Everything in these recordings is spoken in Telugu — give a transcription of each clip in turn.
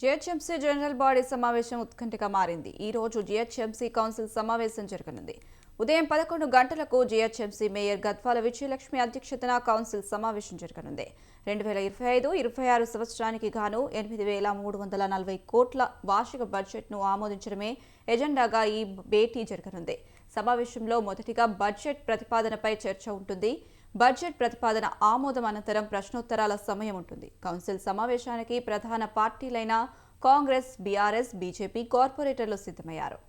జీహెచ్ఎంసీ జనరల్ బాడీ సమావేశం ఉత్కంఠగా మారింది. ఈ రోజు జీహెచ్ఎంసీ కౌన్సిల్ సమావేశం జరగనుంది. ఉదయం 11 గంటలకు జీహెచ్ఎంసీ మేయర్ గద్వాల విజయలక్ష్మి అధ్యక్షతన కౌన్సిల్ సమావేశం జరగనుంది. 2025-26 సంవత్సరానికి గాను 8,340 కోట్ల వార్షిక బడ్జెట్ను ఆమోదించడమే ఎజెండాగా ఈ భేటీ జరగనుంది. సమావేశంలో మొదటిగా బడ్జెట్ ప్రతిపాదనపై చర్చ ఉంటుంది. బడ్జెట్ ప్రతిపాదన ఆమోదం అనంతరం ప్రశ్నోత్తరాల సమయం ఉంటుంది. కౌన్సిల్ సమావేశానికి ప్రధాన పార్టీలైన కాంగ్రెస్, బీఆర్ఎస్, బీజేపీ కార్పొరేటర్లు సిద్ధమయ్యారు.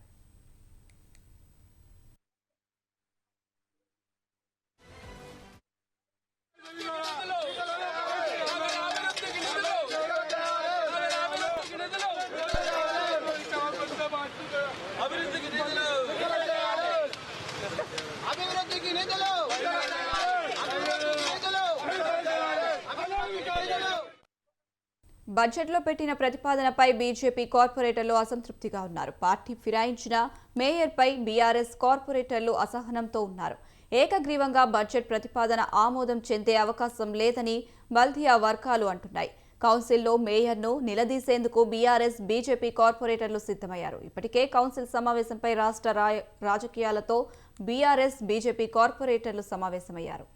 బడ్జెట్లో పెట్టిన ప్రతిపాదనపై బీజేపీ కార్పొరేటర్లు అసంతృప్తిగా ఉన్నారు. పార్టీ ఫిరాయించిన మేయర్పై బీఆర్ఎస్ కార్పొరేటర్లు అసహనంతో ఉన్నారు. ఏకగ్రీవంగా బడ్జెట్ ప్రతిపాదన ఆమోదం చెందే అవకాశం లేదని బల్దియా వర్గాలు అంటున్నాయి. కౌన్సిల్లో మేయర్ను నిలదీసేందుకు బీఆర్ఎస్, బీజేపీ కార్పొరేటర్లు సిద్ధమయ్యారు. ఇప్పటికే కౌన్సిల్ సమావేశంపై రాష్ట్ర రాజకీయాలతో బీఆర్ఎస్, బీజేపీ కార్పొరేటర్లు సమావేశమయ్యారు.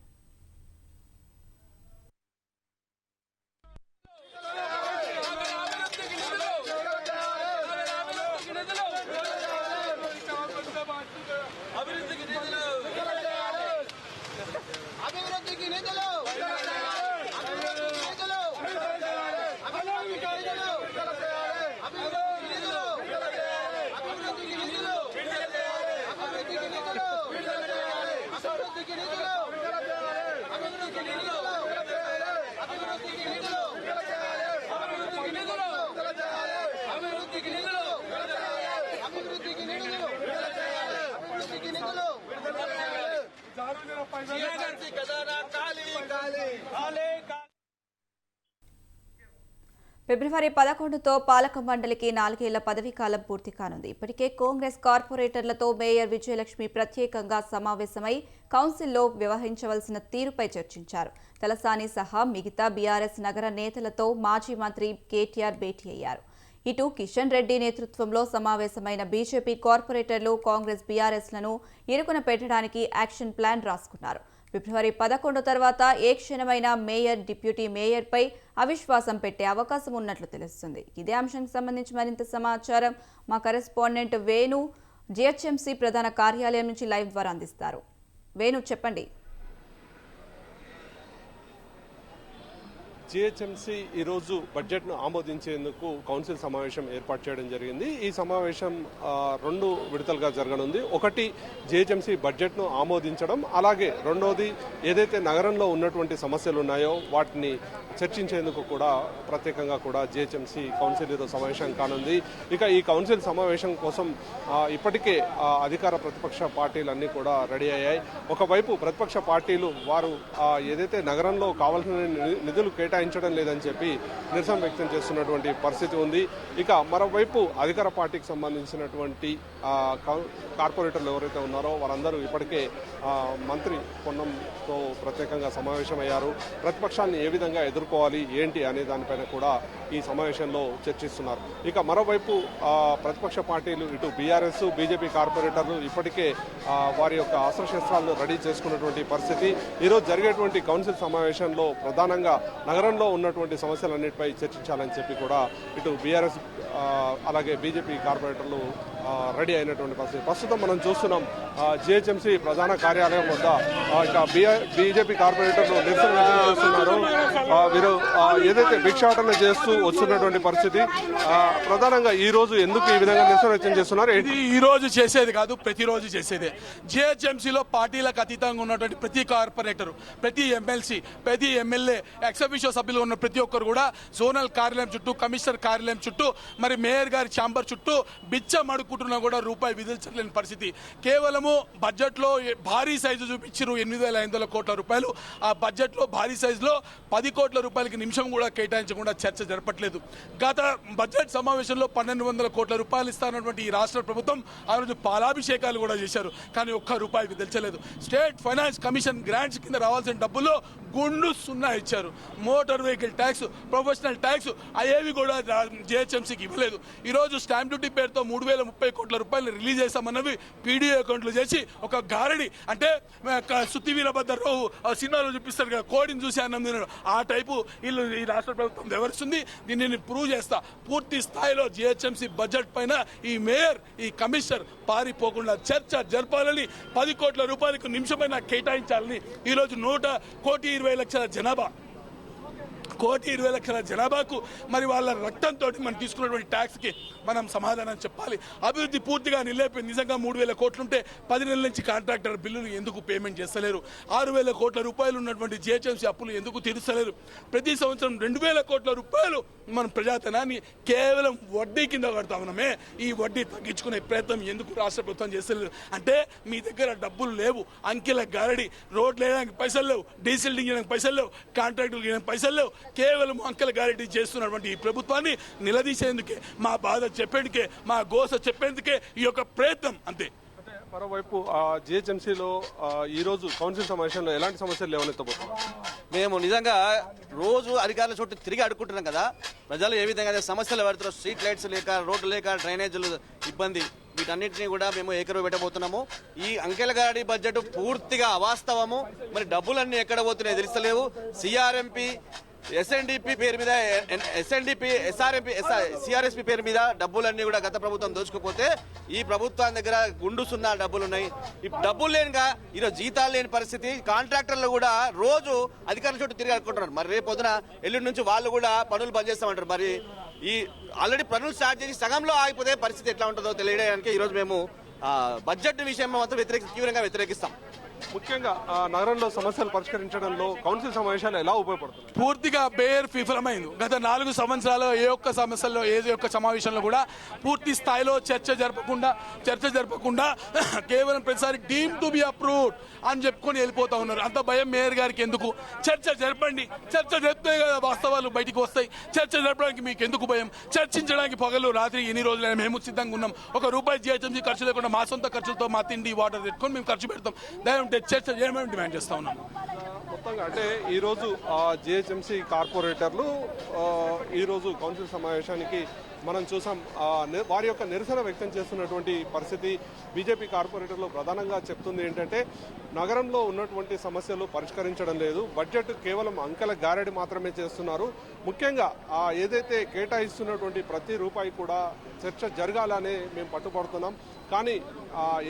ఫిబ్రవరి 11తో పాలక మండలికి 4 ఏళ్ల పదవీ కాలం పూర్తి కానుంది. ఇప్పటికే కాంగ్రెస్ కార్పొరేటర్లతో మేయర్ విజయలక్ష్మి ప్రత్యేకంగా సమావేశమై కౌన్సిల్లో వ్యవహరించవలసిన తీరుపై చర్చించారు. తలసాని సహా మిగతా బీఆర్ఎస్ నగర నేతలతో మాజీ మంత్రి కేటీఆర్ భేటీ అయ్యారు. ఇటు కిషన్ రెడ్డి నేతృత్వంలో సమావేశమైన బీజేపీ కార్పొరేటర్లు కాంగ్రెస్, బీఆర్ఎస్లను ఇరుకున పెట్టడానికి యాక్షన్ ప్లాన్ రాసుకున్నారు. ఫిబ్రవరి 11 తర్వాత ఏ క్షణమైనా మేయర్, డిప్యూటీ మేయర్పై అవిశ్వాసం పెట్టే అవకాశం ఉన్నట్లు తెలుస్తుంది. ఇదే అంశానికి సంబంధించి మరింత సమాచారం మా కరెస్పాండెంట్ వేణు జీహెచ్ఎంసీ ప్రధాన కార్యాలయం నుంచి లైవ్ ద్వారా అందిస్తారు. వేణు, చెప్పండి. జీహెచ్ఎంసీ ఈరోజు బడ్జెట్ను ఆమోదించేందుకు కౌన్సిల్ సమావేశం ఏర్పాటు చేయడం జరిగింది. ఈ సమావేశం 2 విడతలుగా జరగనుంది. ఒకటి జీహెచ్ఎంసీ బడ్జెట్ను ఆమోదించడం, అలాగే రెండోది ఏదైతే నగరంలో ఉన్నటువంటి సమస్యలు ఉన్నాయో వాటిని చర్చించేందుకు కూడా ప్రత్యేకంగా కూడా జీహెచ్ఎంసీ కౌన్సిల్ ఈరోజు సమావేశం కానుంది. ఇక ఈ కౌన్సిల్ సమావేశం కోసం ఇప్పటికే అధికార ప్రతిపక్ష పార్టీలన్నీ కూడా రెడీ అయ్యాయి. ఒకవైపు ప్రతిపక్ష పార్టీలు వారు ఏదైతే నగరంలో కావాల్సిన నిధులు కేటాయించడం లేదని చెప్పి నిరసన వ్యక్తం చేస్తున్నటువంటి పరిస్థితి ఉంది. ఇక మరోవైపు అధికార పార్టీకి సంబంధించినటువంటి కార్పొరేటర్లు ఎవరైతే ఉన్నారో వారందరూ ఇప్పటికే మంత్రి పొన్నంతో ప్రత్యేకంగా సమావేశమయ్యారు. ప్రతిపక్షాన్ని ఏ విధంగా ఎదుర్కోవాలి ఏంటి అనే దానిపైన కూడా ఈ సమావేశంలో చర్చిస్తున్నారు. ఇక మరోవైపు ప్రతిపక్ష పార్టీలు ఇటు బీఆర్ఎస్, బీజేపీ కార్పొరేటర్లు ఇప్పటికే వారి యొక్క అస్త్రశస్త్రాలను రెడీ చేసుకున్నటువంటి పరిస్థితి. ఈరోజు జరిగేటువంటి కౌన్సిల్ సమావేశంలో ప్రధానంగా నగరంలో ఉన్నటువంటి సమస్యలన్నిటిపై చర్చించాలని చెప్పి కూడా ఇటు బీఆర్ఎస్ అలాగే బీజేపీ కార్పొరేటర్లు రెడీ అయినటువంటి పరిస్థితి. ప్రస్తుతం మనం చూస్తున్నాం జీహెచ్ఎంసీ ప్రధాన కార్యాలయం వద్ద ఇక బీజేపీ కార్పొరేటర్లు నిరసన వ్యక్తం చేస్తున్నారు. వీరు ఏదైతే భిక్షాటన చేస్తూ వస్తున్నటువంటి పరిస్థితి. ప్రధానంగా ఈ రోజు ఎందుకు ఈ విధంగా నిరసన వ్యక్తం చేస్తున్నారు? ఇది ఈ రోజు చేసేది కాదు, ప్రతిరోజు చేసేదే. జీహెచ్ఎంసీలో పార్టీలకు అతీతంగా ఉన్నటువంటి ప్రతి కార్పొరేటర్, ప్రతి ఎమ్మెల్సీ, ప్రతి ఎమ్మెల్యే, ఎక్సఫిషియో సభ్యులు ఉన్న ప్రతి ఒక్కరు కూడా జోనల్ కార్యాలయం చుట్టూ, కమిషనర్ కార్యాలయం చుట్టూ, మరి మేయర్ గారి ఛాంబర్ చుట్టూ బిచ్చ మడుకు అడుక్కుంటున్నా కూడా రూపాయి విధించలేని పరిస్థితి. కేవలము బడ్జెట్లో భారీ సైజు చూపించారు 8,500 కోట్ల రూపాయలు. ఆ బడ్జెట్లో భారీ సైజులో 10 కోట్ల రూపాయలకి నిమిషం కూడా కేటాయించకుండా చర్చ జరపట్లేదు. గత బడ్జెట్ సమావేశంలో 1,200 కోట్ల రూపాయలు ఇస్తానటువంటి ఈ రాష్ట్ర ప్రభుత్వం ఆ రోజు పాలాభిషేకాలు కూడా చేశారు, కానీ ఒక్క రూపాయి విధించలేదు. స్టేట్ ఫైనాన్స్ కమిషన్ గ్రాంట్స్ కింద రావాల్సిన డబ్బుల్లో గుండు సున్నా ఇచ్చారు. Motor vehicle tax, professional tax అవేవి కూడా జిహెచ్ఎంసీకి ఇవ్వలేదు. ఈరోజు స్టాంప్ డ్యూటీ పేరుతో 3,030 కోట్ల రూపాయలు రిలీజ్ చేస్తామన్నవి పీడీఓ అకౌంట్లు చేసి ఒక గారడి, అంటే సుత్తి వీరభద్రరావు సినిమాలో చూపిస్తారు కదా, కోడిని చూసి అన్నం తినడు, ఆ టైపు వీళ్ళు ఈ రాష్ట్ర ప్రభుత్వం వ్యవహరిస్తుంది. దీన్ని ప్రూవ్ చేస్తా. పూర్తి స్థాయిలో జిహెచ్ఎంసీ బడ్జెట్ పైన ఈ మేయర్, ఈ కమిషనర్ పారిపోకుండా చర్చ జరపాలని, 10 కోట్ల రూపాయలకు నిమిషమైనా కేటాయించాలని. ఈరోజు 1,20,00,000 జనాభా, 1,20,00,000 జనాభాకు మరి వాళ్ళ రక్తంతో మనం తీసుకున్నటువంటి ట్యాక్స్కి మనం సమాధానం చెప్పాలి. అభివృద్ధి పూర్తిగా నిలిపి నిజంగా 3,000 కోట్లు ఉంటే 10 నెలల నుంచి కాంట్రాక్టర్ బిల్లులు ఎందుకు పేమెంట్ చేస్తలేరు? 6,000 కోట్ల రూపాయలు ఉన్నటువంటి జిహెచ్ఎంసీ అప్పులు ఎందుకు తీరుస్తలేరు? ప్రతి సంవత్సరం 2,000 కోట్ల రూపాయలు మనం ప్రజాధనాన్ని కేవలం వడ్డీ కింద కడతా ఉన్నామే. ఈ వడ్డీ తగ్గించుకునే ప్రయత్నం ఎందుకు రాష్ట్ర ప్రభుత్వం చేస్తలేదు? అంటే మీ దగ్గర డబ్బులు లేవు, అంకెల గారడి, రోడ్లు వేయడానికి పైసలు లేవు, డీజిల్ దించడానికి పైసలు లేవు, కాంట్రాక్టులు వేయడానికి పైసలు లేవు. కేవలం అంకెల గారడి చేస్తున్నటువంటి ఈ ప్రభుత్వాన్ని నిలదీసేందుకే, మా బాధ చెప్పేందుకే, మా గోస చెప్పేందుకే ఈ యొక్క ప్రయత్నం, అంతే. మరోవైపు జిహెచ్ఎంసీలో ఈరోజు కౌన్సిల్ సమావేశంలో ఎలాంటి సమస్యలు లేవనెత్తబోతున్నారు? మేము నిజంగా రోజు అధికారుల చుట్టూ తిరిగి అడుక్కుంటున్నాం కదా, ప్రజలు ఏ విధంగా సమస్యలు పడుతున్నారు, స్ట్రీట్ లైట్స్ లేక, రోడ్లు లేక, డ్రైనేజీలు ఇబ్బంది, వీటన్నిటిని కూడా మేము ఏకరువు పెట్టబోతున్నాము. ఈ అంకెల గాడి బడ్జెట్ పూర్తిగా అవాస్తవము. మరి డబ్బులన్నీ ఎక్కడ పోతున్నాయి తెలుస్తలేవు. సిఆర్ఎంపీ, ఎస్ఎన్డిపి పేరు మీద, సిఆర్ఎస్పి పేరు మీద డబ్బులన్నీ కూడా గత ప్రభుత్వం దోచుకుపోతే ఈ ప్రభుత్వం దగ్గర గుండు సున్నా డబ్బులు ఉన్నాయి. ఈ డబ్బులు లేనిగా ఈరోజు జీతాలు లేని పరిస్థితి. కాంట్రాక్టర్లు కూడా రోజు అధికారుల చుట్టూ తిరిగి అనుకుంటున్నారు. మరి రేపు పొద్దున ఎల్లుండి నుంచి వాళ్ళు కూడా పనులు బంద్ చేస్తామంటారు. మరి ఈ ఆల్రెడీ పనులు స్టార్ట్ చేసి సగంలో ఆగిపోతే పరిస్థితి ఎట్లా ఉంటుందో తెలియడానికి ఈరోజు మేము బడ్జెట్ విషయం మాత్రం తీవ్రంగా వ్యతిరేకిస్తాం. ముఖ్యంగా నగరంలో సమస్యలు పరిష్కరించడంలో కౌన్సిల్ సమావేశాలు ఎలా ఉపయోగపడుతుంది? పూర్తిగా బేర్ విఫలమైంది. గత 4 సంవత్సరాలు ఏ ఒక్క సమస్యల్లో, ఏ ఒక్క సమావేశంలో కూడా పూర్తి స్థాయిలో చర్చ జరపకుండా కేవలం ప్రతిసారి డీమ్ టు బి అప్రూవ్డ్ అని చెప్పుకొని వెళ్ళిపోతా ఉన్నారు. అంత భయం మేయర్ గారికి ఎందుకు? చర్చ జరపండి. చర్చ జరిపితే కదా వాస్తవాలు బయటికి వస్తాయి. చర్చ జరపడానికి మీకు ఎందుకు భయం? చర్చించడానికి పగలు రాత్రి ఎన్ని రోజులైనా మేము సిద్ధంగా ఉన్నాం. ₹1 జిహెచ్ఎంసీ ఖర్చు లేకుండా మా సొంత ఖర్చులతో, మా తిండి, వాటర్ పెట్టుకొని మేము ఖర్చు పెడతాం. దయవుంటే చర్చ చేయమని డిమాండ్ చేస్తా ఉన్నాం. మొత్తంగా అంటే ఈరోజు జిహెచ్ఎంసీ కార్పొరేటర్లు ఈరోజు కౌన్సిల్ సమావేశానికి మనం చూసాం, వారి యొక్క నిరసన వ్యక్తం చేస్తున్నటువంటి పరిస్థితి. బీజేపీ కార్పొరేటర్లు ప్రధానంగా చెప్తుంది ఏంటంటే నగరంలో ఉన్నటువంటి సమస్యలు పరిష్కరించడం లేదు, బడ్జెట్ కేవలం అంకెల గారడి మాత్రమే చేస్తున్నారు. ముఖ్యంగా ఏదైతే కేటాయిస్తున్నటువంటి ప్రతి రూపాయి కూడా చర్చ జరగాలని మేము పట్టుబడుతున్నాం. కానీ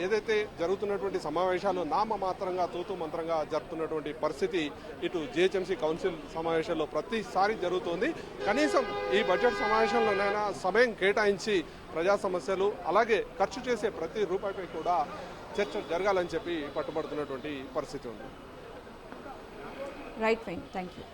ఏదైతే జరుగుతున్నటువంటి సమావేశాలు నామమాత్రంగా, తూతు మంత్రంగా జరుపుతున్నటువంటి పరిస్థితి ఇటు జిహెచ్ఎంసీ కౌన్సిల్ సమావేశాల్లో ప్రతిసారి జరుగుతోంది. కనీసం ఈ బడ్జెట్ సమావేశంలోనైనా సమయం కేటాయించి ప్రజా సమస్యలు, అలాగే ఖర్చు చేసే ప్రతి రూపాయిపై కూడా చర్చ జరగాలని చెప్పి పట్టుబడుతున్నటువంటి పరిస్థితి ఉంది. Right fine, thank you.